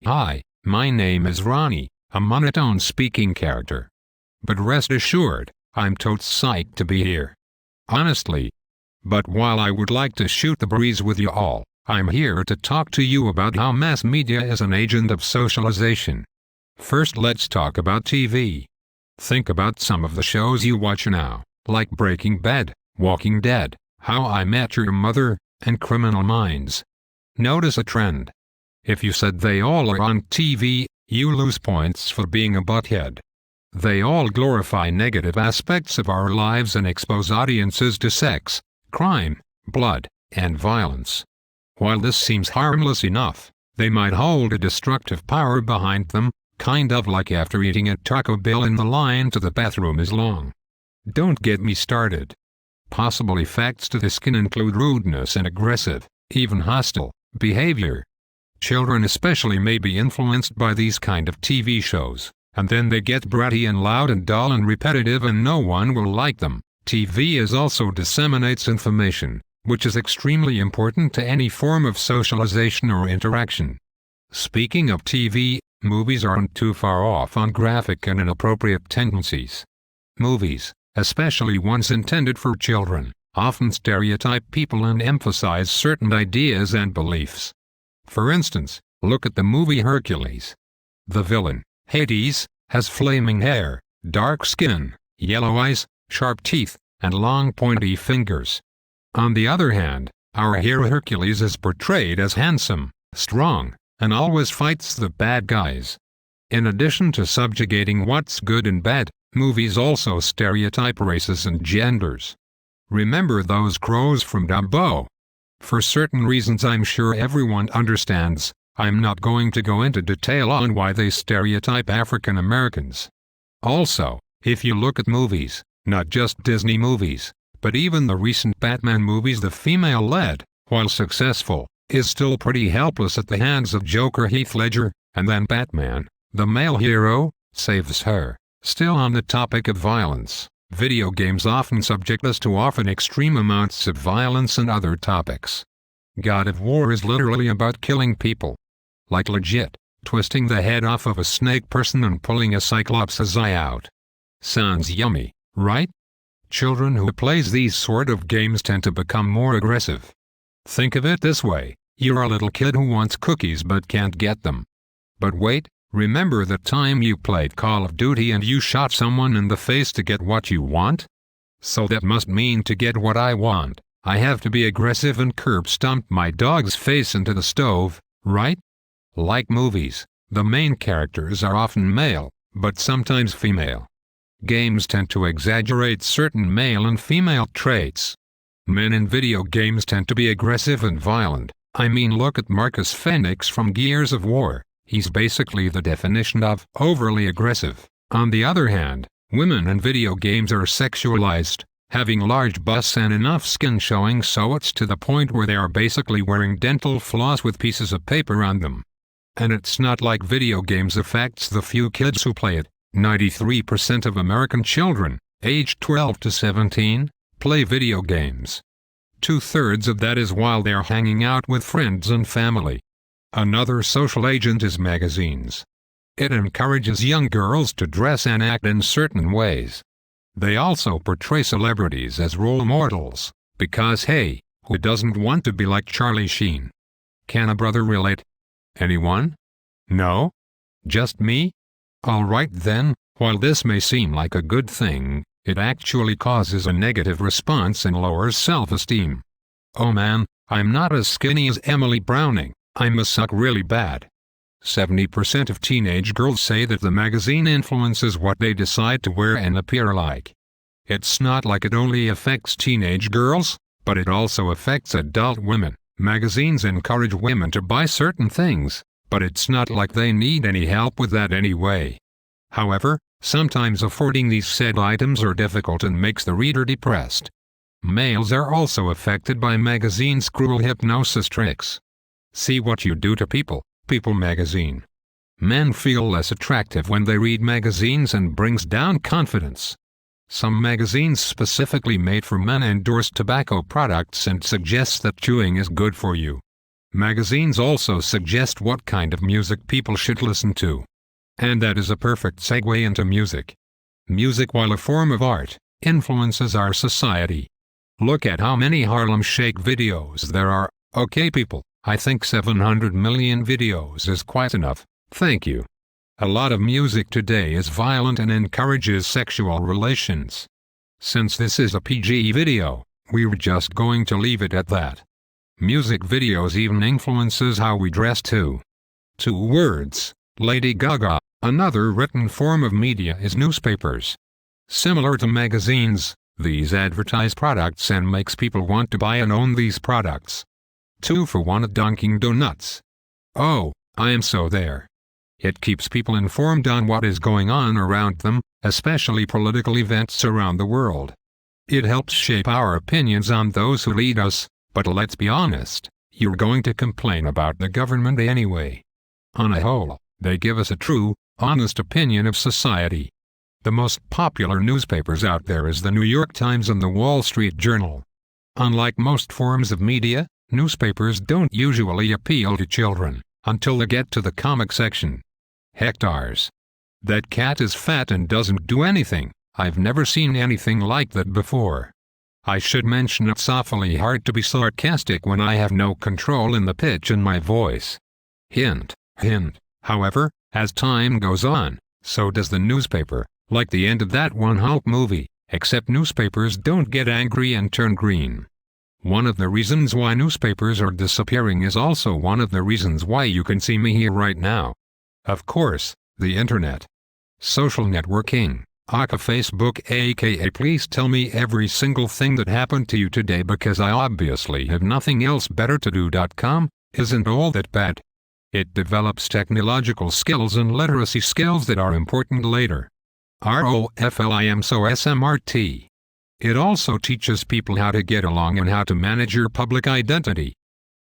Hi, my name is Ronnie, a monotone speaking character. But rest assured, I'm totes psyched to be here. Honestly. But while I would like to shoot the breeze with you all, I'm here to talk to you about how mass media is an agent of socialization. First, let's talk about TV. Think about some of the shows you watch now, like Breaking Bad, Walking Dead, How I Met Your Mother, and Criminal Minds. Notice a trend. If you said they all are on TV, you lose points for being a butthead. They all glorify negative aspects of our lives and expose audiences to sex, crime, blood, and violence. While this seems harmless enough, they might hold a destructive power behind them, kind of like after eating at Taco Bell and the line to the bathroom is long. Don't get me started. Possible effects to this can include rudeness and aggressive, even hostile, behavior. Children especially may be influenced by these kind of TV shows, and then they get bratty and loud and dull and repetitive and no one will like them. TV also disseminates information, which is extremely important to any form of socialization or interaction. Speaking of TV, movies aren't too far off on graphic and inappropriate tendencies. Movies, especially ones intended for children, often stereotype people and emphasize certain ideas and beliefs. For instance, look at the movie Hercules. The villain, Hades, has flaming hair, dark skin, yellow eyes, sharp teeth, and long pointy fingers. On the other hand, our hero Hercules is portrayed as handsome, strong, and always fights the bad guys. In addition to subjugating what's good and bad, movies also stereotype races and genders. Remember those crows from Dumbo? For certain reasons I'm sure everyone understands, I'm not going to go into detail on why they stereotype African Americans. Also, if you look at movies, not just Disney movies, but even the recent Batman movies, the female lead, while successful, is still pretty helpless at the hands of Joker Heath Ledger, and then Batman, the male hero, saves her. Still on the topic of violence, video games often subject us to often extreme amounts of violence and other topics. God of War is literally about killing people. Like legit, twisting the head off of a snake person and pulling a cyclops' eye out. Sounds yummy, right? Children who play these sort of games tend to become more aggressive. Think of it this way, you're a little kid who wants cookies but can't get them. But wait, remember the time you played Call of Duty and you shot someone in the face to get what you want? So that must mean to get what I want, I have to be aggressive and curb stomp my dog's face into the stove, right? Like movies, the main characters are often male, but sometimes female. Games tend to exaggerate certain male and female traits. Men in video games tend to be aggressive and violent. I mean, look at Marcus Phoenix from Gears of War. He's basically the definition of overly aggressive. On the other hand, women in video games are sexualized, having large busts and enough skin showing so it's to the point where they are basically wearing dental floss with pieces of paper on them. And it's not like video games affects the few kids who play it. 93% of American children, aged 12 to 17, play video games. 2/3 of that is while they're hanging out with friends and family. Another social agent is magazines. It encourages young girls to dress and act in certain ways. They also portray celebrities as role models, because hey, who doesn't want to be like Charlie Sheen? Can a brother relate? Anyone? No? Just me? Alright then, while this may seem like a good thing, it actually causes a negative response and lowers self-esteem. Oh man, I'm not as skinny as Emily Browning. I must suck really bad. 70% of teenage girls say that the magazine influences what they decide to wear and appear like. It's not like it only affects teenage girls, but it also affects adult women. Magazines encourage women to buy certain things, but it's not like they need any help with that anyway. However, sometimes affording these said items are difficult and makes the reader depressed. Males are also affected by magazines' cruel hypnosis tricks. See What You Do to People, People magazine. Men feel less attractive when they read magazines and brings down confidence. Some magazines specifically made for men endorse tobacco products and suggest that chewing is good for you. Magazines also suggest what kind of music people should listen to. And that is a perfect segue into music. Music, while a form of art, influences our society. Look at how many Harlem Shake videos there are. Okay people, I think 700 million videos is quite enough, thank you. A lot of music today is violent and encourages sexual relations. Since this is a PG video, we were just going to leave it at that. Music videos even influences how we dress too. 2 words, Lady Gaga. Another written form of media is newspapers. Similar to magazines, these advertise products and makes people want to buy and own these products. 2 for 1 at Dunkin' Donuts. Oh, I am so there. It keeps people informed on what is going on around them, especially political events around the world. It helps shape our opinions on those who lead us, but let's be honest, you're going to complain about the government anyway. On a whole, they give us a true, honest opinion of society. The most popular newspapers out there is the New York Times and the Wall Street Journal. Unlike most forms of media, newspapers don't usually appeal to children, until they get to the comic section. Hectares. That cat is fat and doesn't do anything. I've never seen anything like that before. I should mention it's awfully hard to be sarcastic when I have no control in the pitch in my voice. Hint, hint. However, as time goes on, so does the newspaper, like the end of that one Hulk movie, except newspapers don't get angry and turn green. One of the reasons why newspapers are disappearing is also one of the reasons why you can see me here right now. Of course, the internet. Social networking, aka Facebook, aka please tell me every single thing that happened to you today because I obviously have nothing else better to do.com, isn't all that bad. It develops technological skills and literacy skills that are important later. ROFLIM. It also teaches people how to get along and how to manage your public identity.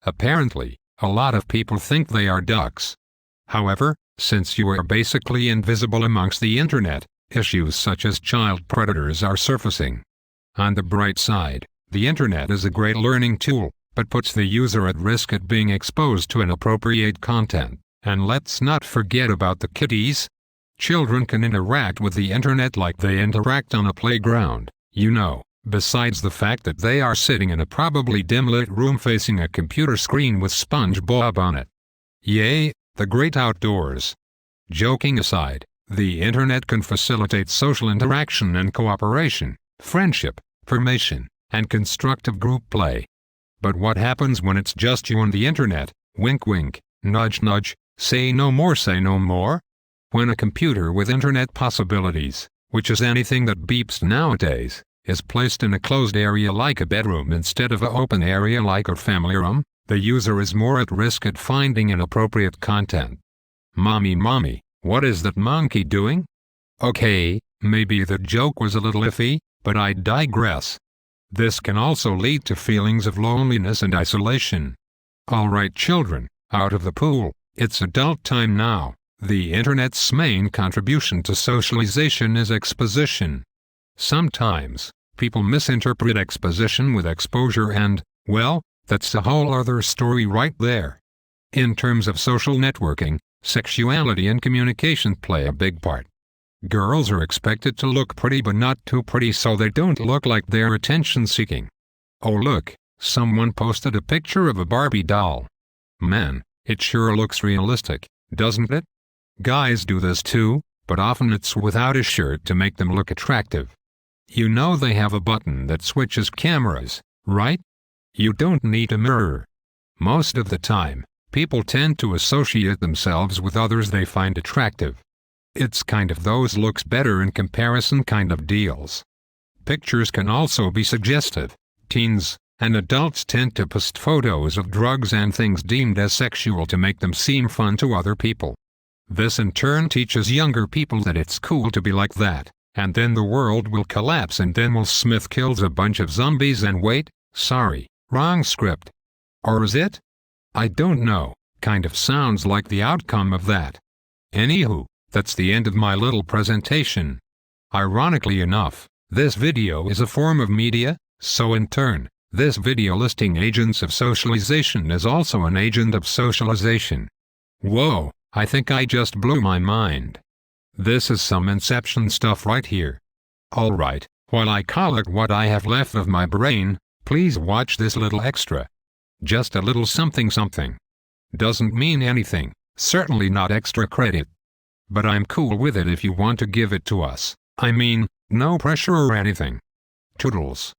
Apparently, a lot of people think they are ducks. However, since you are basically invisible amongst the internet, issues such as child predators are surfacing. On the bright side, the internet is a great learning tool, but puts the user at risk at being exposed to inappropriate content. And let's not forget about the kiddies. Children can interact with the internet like they interact on a playground, you know, besides the fact that they are sitting in a probably dim-lit room facing a computer screen with SpongeBob on it. Yay, the great outdoors. Joking aside, the internet can facilitate social interaction and cooperation, friendship, formation, and constructive group play. But what happens when it's just you and the internet? Wink wink, nudge nudge, say no more say no more? When a computer with internet possibilities, which is anything that beeps nowadays, is placed in a closed area like a bedroom instead of an open area like a family room, the user is more at risk at finding inappropriate content. Mommy, what is that monkey doing? Okay, maybe the joke was a little iffy, but I digress. This can also lead to feelings of loneliness and isolation. Alright children, out of the pool, it's adult time now. The internet's main contribution to socialization is exposition. Sometimes, people misinterpret exposition with exposure and, well, that's a whole other story right there. In terms of social networking, sexuality and communication play a big part. Girls are expected to look pretty but not too pretty so they don't look like they're attention-seeking. Oh look, someone posted a picture of a Barbie doll. Man, it sure looks realistic, doesn't it? Guys do this too, but often it's without a shirt to make them look attractive. You know they have a button that switches cameras, right? You don't need a mirror. Most of the time, people tend to associate themselves with others they find attractive. It's kind of those looks better in comparison kind of deals. Pictures can also be suggestive. Teens and adults tend to post photos of drugs and things deemed as sexual to make them seem fun to other people. This in turn teaches younger people that it's cool to be like that, and then the world will collapse and then Will Smith kills a bunch of zombies and wait, sorry, wrong script. Or is it? I don't know, kind of sounds like the outcome of that. Anywho, that's the end of my little presentation. Ironically enough, this video is a form of media, so in turn, This video listing agents of socialization is also an agent of socialization. Whoa, I think I just blew my mind. This is some Inception stuff right here. Alright, while I collect what I have left of my brain, please watch this little extra. Just a little something something. Doesn't mean anything, certainly not extra credit. But I'm cool with it if you want to give it to us. I mean, no pressure or anything. Toodles.